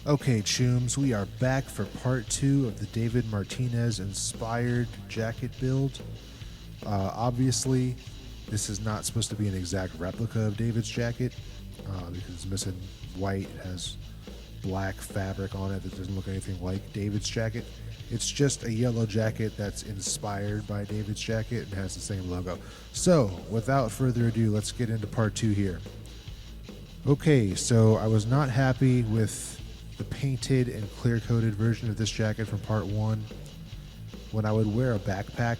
Okay, chooms, we are back for part 2 of the David Martinez inspired jacket build. Obviously, this is not supposed to be an exact replica of David's jacket because it's missing white, it has black fabric on it that doesn't look anything like David's jacket. It's just a yellow jacket that's inspired by David's jacket and has the same logo. So, without further ado, let's get into part 2 here. Okay, so I was not happy with the painted and clear-coated version of this jacket from part 1. When I would wear a backpack,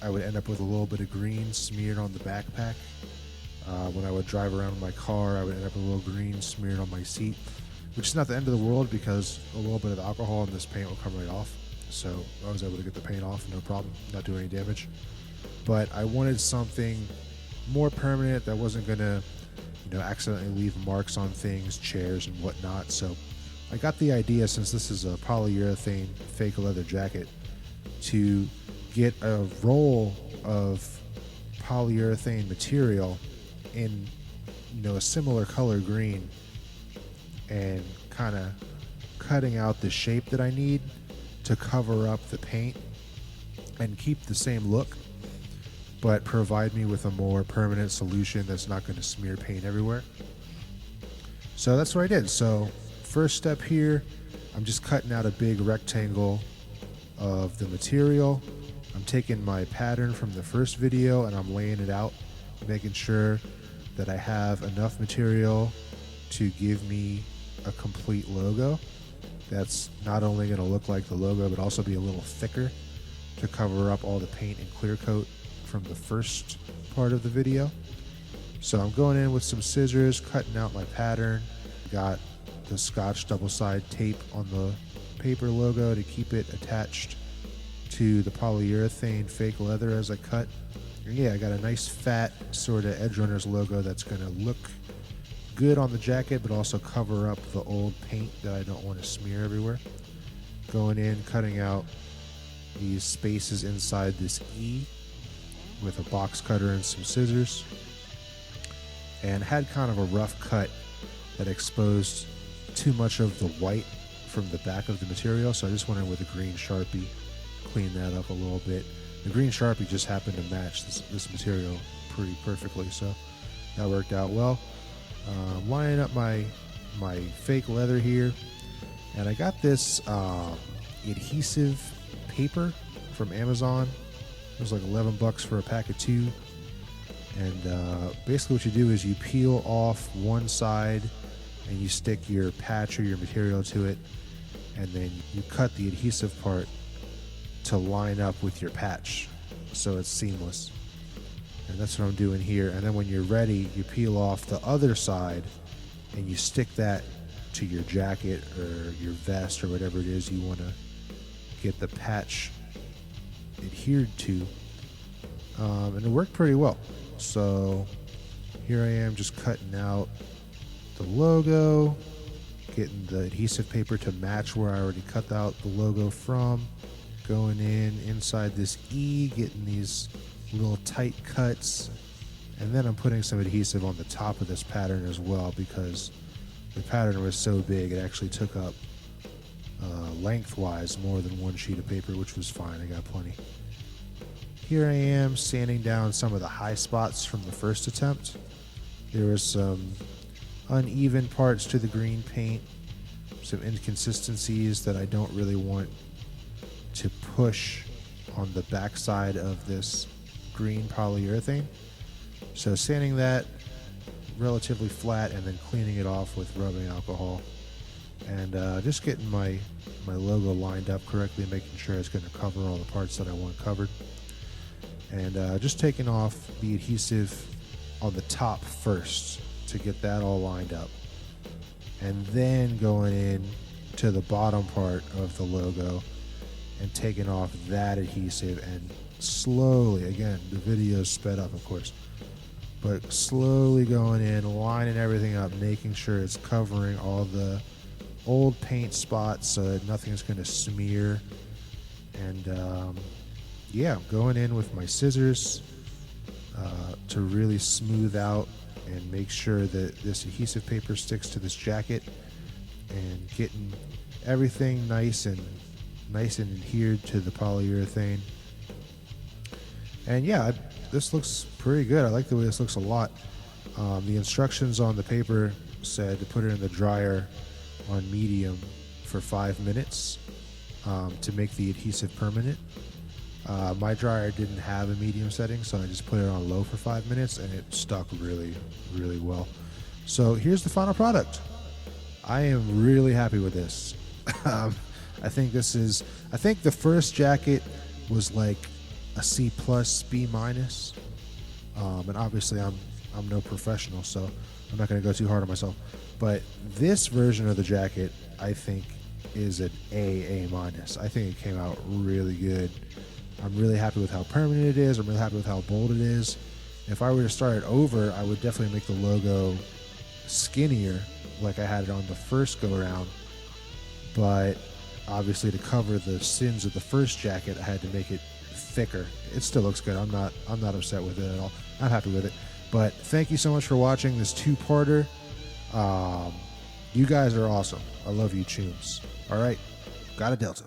I would end up with a little bit of green smeared on the backpack. When I would drive around in my car, I would end up with a little green smeared on my seat, which is not the end of the world because a little bit of alcohol in this paint will come right off. So I was able to get the paint off, no problem, not doing any damage. But I wanted something more permanent that wasn't going to accidentally leave marks on things, chairs and whatnot. So I got the idea, since this is a polyurethane fake leather jacket, to get a roll of polyurethane material in a similar color green and kind of cutting out the shape that I need to cover up the paint and keep the same look, but provide me with a more permanent solution that's not going to smear paint everywhere. So that's what I did. So first step here, I'm just cutting out a big rectangle of the material. I'm taking my pattern from the first video and I'm laying it out, making sure that I have enough material to give me a complete logo that's not only going to look like the logo but also be a little thicker to cover up all the paint and clear coat from the first part of the video. So I'm going in with some scissors, cutting out my pattern. Got the Scotch double-side tape on the paper logo to keep it attached to the polyurethane fake leather as I cut. And yeah, I got a nice fat sort of Edgerunners logo that's going to look good on the jacket but also cover up the old paint that I don't want to smear everywhere. Going in, cutting out these spaces inside this E with a box cutter and some scissors, and had kind of a rough cut that exposed too much of the white from the back of the material, so I just went in with a green Sharpie, clean that up a little bit. The green Sharpie just happened to match this material pretty perfectly, so that worked out well. Lining up my fake leather here, and I got this adhesive paper from Amazon. It was like $11 for a pack of 2, and basically what you do is you peel off one side and you stick your patch or your material to it, and then you cut the adhesive part to line up with your patch so it's seamless. And that's what I'm doing here. And then when you're ready, you peel off the other side and you stick that to your jacket or your vest or whatever it is you want to get the patch adhered to. And it worked pretty well. So here I am just cutting out the logo, getting the adhesive paper to match where I already cut out the logo from, going in inside this E, getting these little tight cuts, and then I'm putting some adhesive on the top of this pattern as well because the pattern was so big it actually took up lengthwise more than one sheet of paper, which was fine. I got plenty. Here I am sanding down some of the high spots from the first attempt. There was some uneven parts to the green paint, some inconsistencies that I don't really want to push on the backside of this green polyurethane. So sanding that relatively flat and then cleaning it off with rubbing alcohol, and just getting my logo lined up correctly, making sure it's going to cover all the parts that I want covered, and just taking off the adhesive on the top first to get that all lined up, and then going in to the bottom part of the logo and taking off that adhesive and slowly, again, the video's sped up of course, but slowly going in, lining everything up, making sure it's covering all the old paint spots so that nothing's going to smear. And yeah, going in with my scissors to really smooth out and make sure that this adhesive paper sticks to this jacket and getting everything nice and adhered to the polyurethane. And yeah, this looks pretty good. I like the way this looks a lot. The instructions on the paper said to put it in the dryer on medium for 5 minutes to make the adhesive permanent. My dryer didn't have a medium setting, so I just put it on low for 5 minutes, and it stuck really, really well. So here's the final product. I am really happy with this. I think the first jacket was like a C+, B-. And obviously I'm no professional, so I'm not going to go too hard on myself. But this version of the jacket, I think, is an A-. I think it came out really good. I'm really happy with how permanent it is. I'm really happy with how bold it is. If I were to start it over, I would definitely make the logo skinnier like I had it on the first go-around. But obviously to cover the sins of the first jacket, I had to make it thicker. It still looks good. I'm not upset with it at all. I'm happy with it. But thank you so much for watching this two-parter. You guys are awesome. I love you, chooms. All right, got a Delta.